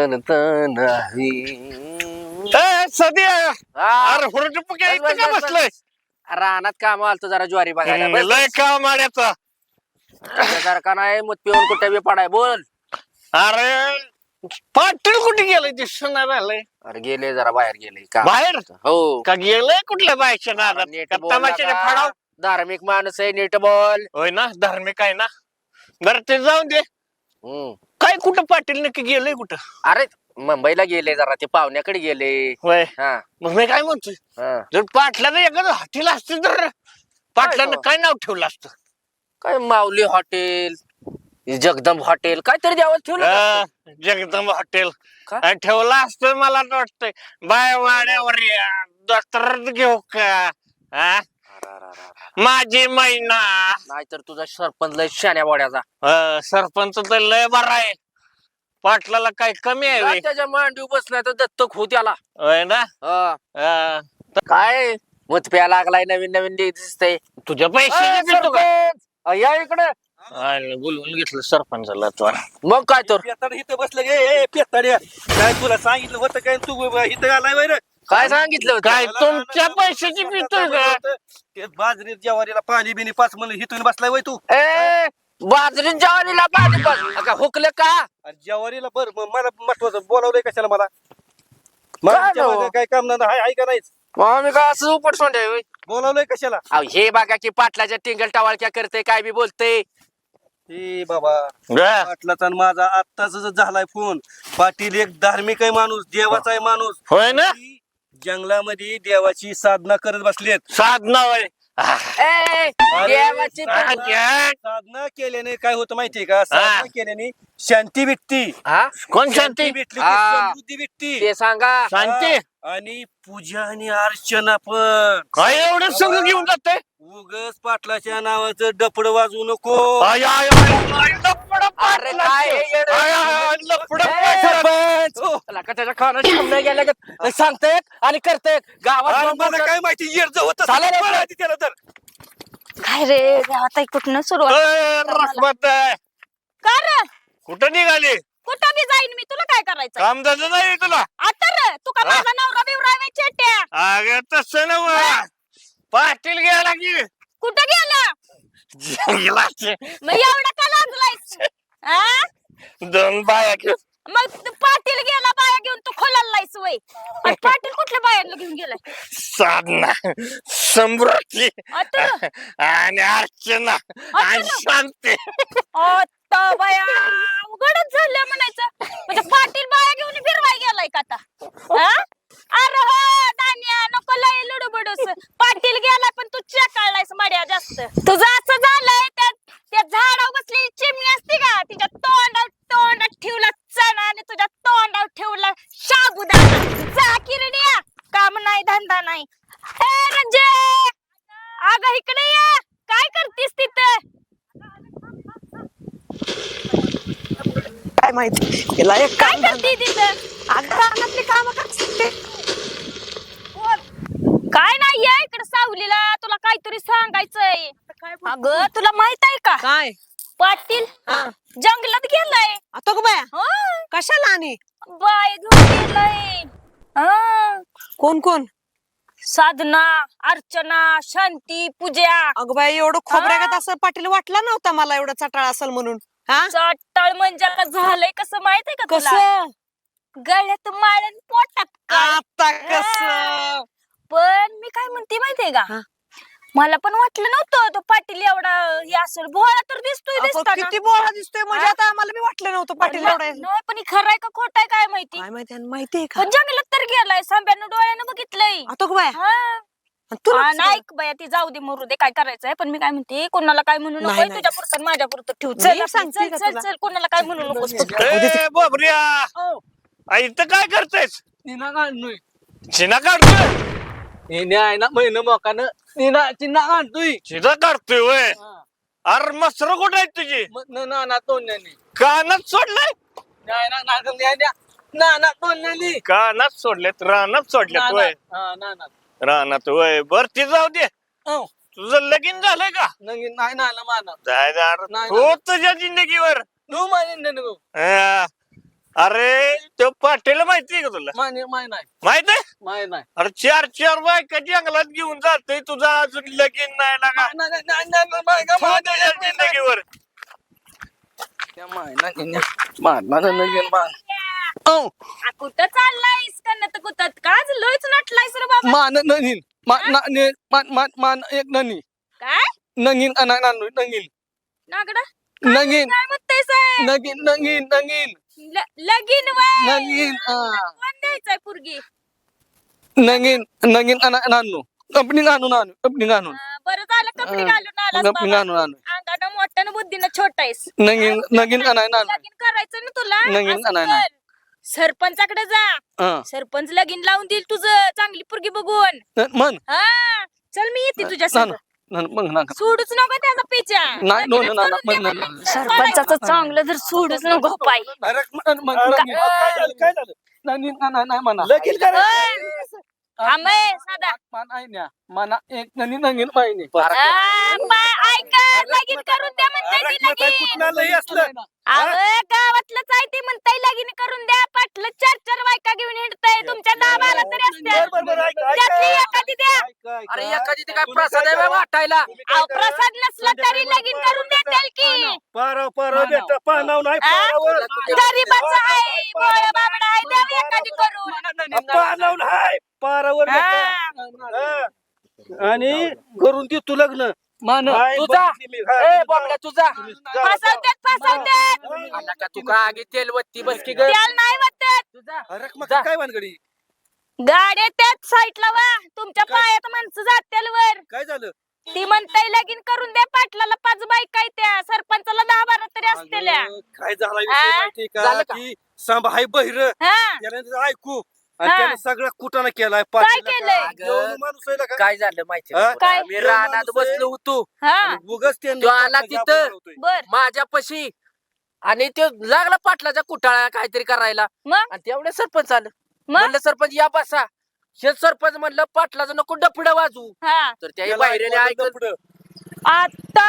करता नाही. सध्या हा. अरे हुरटप काय बस, का बस, बसलंय बस. रानात काम आलतो जरा ज्वारी बघायला. बस, लय बस. का माड्याचा तुझ्यासारखा नाही मत पिऊन कुठे बी पडाय बोल. अरे पाटील कुठे गेलंय दिसून नाही राहिलंय अरे गेले जरा बाहेर गेले का बाहेर हो. का गेलंय कुठल्या बायच्या नादात नीट का बोल तमाशाने नका. फाडाव धार्मिक माणूस आहे नीट बोल. होय ना धार्मिक आहे ना बरं ते जाऊन दे हम्म. काय कुठं पाटील नक्की गेलंय कुठं अरे मुंबईला गेले जरा ते पाहुण्याकडे गेले. होय हा मग मी काय म्हणतोय हा. जर पाटलानं एखादं हॉटेल असतं तर पाटलानं काय नाव ठेवलं असतं काय माऊली हॉटेल जगदंब हॉटेल काहीतरी द्यावं ठेवलं अं, जगदंब हॉटेल का? आणि ठेवलं असतं मला तर वाटतंय बाय वाड्यावर दत्तर घेऊ का हा? माझी मैना नाहीतर तुझा सरपंच लय शाण्या बोड्याचा. सरपंच तर लय बरा आहे पाटलाला काय कमी आहे जा व्हय? त्याच्या मांडीव बसलाय तर दत्तक हो त्याला. होय ना हा. अं, काय मत प्या लागलाय नवीन नवीन दिसतंय. तुझ्या पैसे पितो का या इकडे. बोलवून घेतलं सरपंचाला तू मग काय तर पेताड इथं बसलं गे पेताड्या काय तुला सांगितलं होतं काय तू इथं आलाय वैर काय सांगितलं होतं? काय तुमच्या पैशाची पितोय का ते बाजरी ज्वारीला पाणी बिनी पाच म्हणलं हिथून बसलाय वय तू ए बाजरी ज्वारीला पाणी पाच का हुकलं का? अरे ज्वारीला बर मला महत्वाचं बोलावलंय कशाला मला मला काय तुझ्या हो? मागं काय काम नाही हाय का नाहीच मग आम्ही काय असं उपट सोंड बोलावलंय कशाला हे बघा की पाटलाच्या टिंगल टवाळक्या करते काय बी बोलते. ए बाबा गा. पाटलाचा आणि माझा आत्ताच झालाय फोन पाटील एक धार्मिक आहे माणूस देवाचा आहे माणूस होय ना जंगलामध्ये देवाची साधना करत बसलेत साधना होय ए देवाची साधना केल्याने काय होतं माहितीये का साधना केल्याने शांती भेटती हा कोण शांती भेटली की हा. समृद्धी भेटती ते सांगा. शांती आणि पूजा आणि अर्चना पण काय एवढं सगळं घेऊन जाते उगच पाटलाच्या नावाचं डपड वाजवू नको अरे काय हे येडं? ए, सरपंच! त्याला का त्याच्या खाण्यात थांबण्या गेल्या का? सांगताय आणि करताय गावात अरे जाऊन मला बोलतात. काय माहिती येड होत चालेल रे. त्याला तर काय रे आता कुठनं सुरुवात रसमत का रे कुठं निघाली कुठं बी जाईन मी तुला काय करायचं काम झालं नाही तुला आता रे तू का हा? माझा नवरा बिवरा आहे चेट्या अगं तसं ना पाटील गेला की कुठं गेला जंगलाचे मग एवढा का लागलायस हा? दोन बाया घेऊन मग तू पाटील गेला बाया घेऊन तू खोलायलायस वय आणि पाटील कुठल्या बायांना घेऊन गेलाय साधना समृद्धी आता आणि अर्चना आणि अर्चना? शांती आता बाया उघडच झालं म्हणायचं म्हणजे पाटील बाया घेऊन फिरवाय गेलाय का आता हा? अरे हो दानिया नको लय लुडबुडूस पाटील गेलाय पण तू चेकाळलायस मड्या जास्त तुझं असं झालंय त्या झाडावर बसलेली चिमणी असते का तिच्या तोंडात ठेवला चणा आणि तुझ्या तोंडावर ठेवला साबुदाणा जा किरड्या काम नाही धंदा नाही हे रंजे अगं इकडे ये काय करतीस तिथं काय माहिती तिला एक काय काम करते तिथं रानातली काम करते काय नाही आहे इकडे सावलीला तुला काहीतरी सांगायचंय अगं तुला माहित आहे का काय पाटील जंगलात गेलाय आता गो बाया हं? कशाला आणि बाय घेऊन गेलाय हं. कोण कोण साधना अर्चना शांती पूजा अगं बाई एवढं खोबऱ्यागत असं पाटील वाटला नव्हता मला एवढं चटाळ असेल म्हणून हा चटळ म्हणजे आता झालंय कसं माहित आहे का तुला कसं गळ्यात माळण पोटात काळ. आता कसं पण मी काय म्हणते माहितीये का हा. मला पण वाटलं नव्हतं तो पाटील एवढा हे असेल भोळा तर दिसतोय अगं, दिसताना. किती बोळा दिसतोय म्हणजे हा? आता आम्हाला बी वाटलं नव्हतं पाटील एवढा आहे. नाही पण खरं आहे का खोट आहे काय माहिती काय माहिती आणि माहितीये का पण जंगलात तर गेलाय सांब्यानं डोळ्यानं बघितलंय आता गो बाया हा. आणि तुला हा, कसं नाही बया ती जाऊ दे मरू दे काय करायचंय पण मी काय म्हणते कोणाला काय म्हणू नाही, नको नाही. तुझ्या पुरतं माझ्या पुरतं ठेव मी चल आपली, सांगते चल का चल तुला? चल कोणाला काय म्हणू नकोस फक्त. ए बाबऱ्या हो. इथं काय करतेस निना काढतोय चिना काढतोय आहे ना महिना मोकानं निना चिन्हा काढतोय. चिना काढतोय वय अरे मसर कुठे आहेत तुझी नाना तोंडाने कानात सोडलाय नाना तोंडाने कानात सोडलेत रानात सोडलेत वय नाना रानात वय बर ती जाऊ दे हो तुझं लगीन झालंय का नाही नाना माना जाय जा रे. नाही, हो तुझ्या जिंदगीवर तू माझे हा. अरे तो पाटील माहितीये का तुला माय नाही माहित आहे माय नाही अरे 4 बायका जंगलात घेऊन जातोय तुझा अजून लगीन नाही लागा जिंदगीवर कुठं चाललायस कन्न तर कुठं काच लयच नटलायस रे बाबा मान ननीन मान एक ननी काय नंगीन नंगीन नागडा नंगीन काय म्हणतेस आहे? नंगीन नंगीन नंगीन लगीन वय नंगीन कोण द्यायचंय पुरगी नंगीन नंगीन नानू कंपनी आणून बरं झालं कपडे घालून आलास कंपनी बाबा आणून अंगानं मोठ्यानं बुद्धीनं छोटा आहेस नंगीन नंगीन नानू लगीन करायचं ना तुला लगीन असं नाही. कर. सरपंचाकडे जा सरपंच लगीन लावून देईल तुझं चांगली पुरगी बघून मन हा चल मी येते तुझ्या संग. मग नका सोडूच नको त्याचा पिच्या नाही नो नो ना सरपंचाचं चांगलं जर सोडूच नको पाय अरे काय झालं नंगीन नाही म्हणा लगीन करायचं थांबय साधा मना एक ननी नंगीन पाहिजे ऐक लगीन करून द्या म्हणताय ती लगीन कुठं आलं असलं अरे गावातलंच आहे ते म्हणताय लगीन करून द्या पाटलं 4 बायका घेऊन हिंडताय तुमच्या दाबाला तरी असत्या बरं, ऐक, ऐक, त्यातली ऐक. एखादी द्या अरे एखादी ते काय प्रसाद आहे बा वाटायला अहो, प्रसाद नसला तरी लगीन करून देतील की पाराव बेटा पानाव नाही पारावर गरीबाचं आहे बोळं बाबडं आहे द्या एखादी करून पानाव नाही पारावर बेटा. हा. आणि करून दे तू लग्न मान हाय, तुझा बघितली मी. हा, ए तुझा. बाबड्या तुझा फसवतात आला का तू का आगी तेलवत्ती बस की ग त्याला नाही वाटत अरे मग जा. काय वानगडी गाड्या त्याच साईडला वा तुमच्या काय? पायात माणसं जात्याल वर काय झालं ती म्हणताय लगीन करून द्या पाटलाला 5 बायका आहेत त्या सरपंचाला 10-12 तरी असतेल्या अगं, काय झाला हा? विषय माहिती झालं का का? की सांभा हाय बहिर हा त्याला ऐकू आणि हा. त्याने सगळा कुटाणा केलाय काय पाटीलला केलंय? का? जेवण माणूस आहे ना का? काय झालं माहिती हा? काय? मी रानात बसलो होतो हा उगाच त्यांनी तो आला पाटलाच्या तिथं. आपण लावतोय. बर माझ्यापाशी आणि ते लागला पाटलाच्या कुटाळा काहीतरी करायला मग आणि तेवढे सरपंच आलं मग म्हणलं सरपंच या बसा हे सरपंच म्हणलं पाटलाचं नको डफड वाजू हा तर त्या त्याला बाहेर ऐकवायला ऐकत पुढं. आता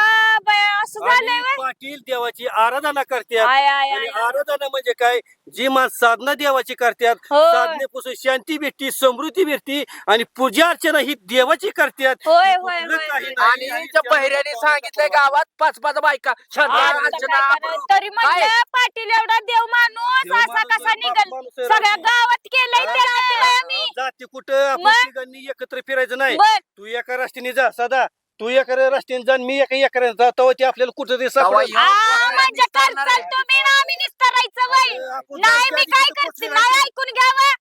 बया असं झालंय आणि व्हय? पाटील देवाची आराधना करतात आय आय आणि आय आराधना म्हणजे काय जी माणसं साधना देवाची करतात होय. साधनेपासून शांती भेटती समृद्धी भेटती आणि पूजा अर्चना ही देवाची करतात होय, कुठलं होय, होय, काही होय. नाही. आणि त्या बहिऱ्याने सांगितलंय गावात 5 बायका शांत आता अर्चना काय आपण. करायचं? तरी म्हणलं पाटील एवढा देव माणूस देव असा माणूस कसा आहे, निघल माणूस आहे, सगळ्या रात्री. गावात केलंय हा? त्याला आम्ही जाती कुठं आपण मग? तिघांनी एकत्र फिरायचं नाही बर तू एका रस्त्याने जा सदा तू एका रस्त्याने जा आणि मी एका जा तेव्हा ते आपल्याला कुठं ते सापडेल. तेव्हा म्हणजे करचाल तुम्ही ना आम्ही निस्तरायचं वय आपण नाही जायच्या मी आधी काय तिथं करते पोचलं नाही राहायचं. ऐकून घ्यावं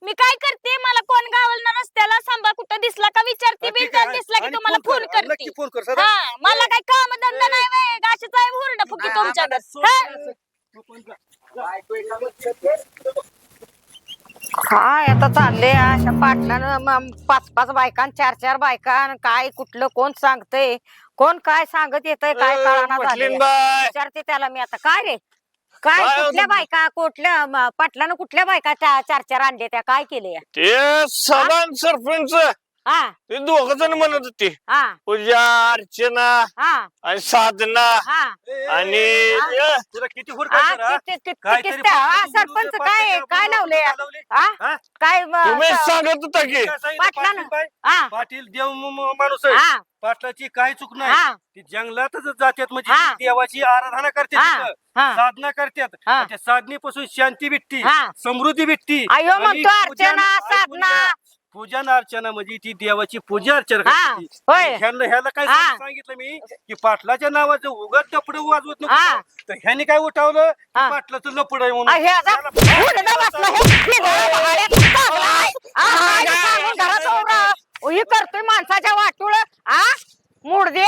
मी काय करते मला कोण गावल ना रस्त्याला सांबा कुठं दिसला का विचारते ठीक बिलचा आहे. दिसला की आणि तुम्हाला फोन फोन कर. करते नक्की फोन कर सदा हा मला काय काम धंदा नाही वय गाशीच आहे हुरडा फुकी नाही, तुमच्याकडे काय आता चालले अशा पाटलानं 5 बायका 4 बायका आणि काय कुठलं कोण सांगतय कोण काय सांगत येतय काय कळाना झालंय. बाय विचारते त्याला मी आता काय रे काय काय कुठल्या होतं? बायका कुठल्या पाटलानं कुठल्या बायका 4 आणले त्या काय केले ते सभान सरपंच हा ते 2 जण म्हणत होते हा पूजा अर्चना हा आणि साधना हा आणि तुला किती हा, हुरकायचं रा? काहीतरी सरपंच काय काय लावले हा हा? काय तुम्ही सांगत होता की काय सांगितलं? पाटलानं. पाटील बाई, हा पाटील देव माणूस आहे हा पाटलाची काय चूक नाही हा ती जंगलातच जातात म्हणजे हा. ती देवाची आराधना करते हा. तिथं. हा. साधना करतात हा. आणि त्या साधनेपासून शांती भेटती हा. समृद्धी भेटती अयो आणि म्हणतो पूजन- अर्चना ऐकून साधना घ्या. पूजन अर्चना म्हणजे ती देवाची पूजा अर्चना हा. करते ती. होय. ह्याला काय हा. सांगितलं मी की पाटलाच्या नावाचं उगाच टपड वाजवत हा. नको तर ह्याने काय उठावलं की हा. पाटलाचं लपड आहे हे म्हणून आता हुरडा बसला हे पिंजरा बाहेर चाललाय. हा, काय सांगून घरात उभं. हे करतोय माणसाच्या वाटुळ आ मुडदे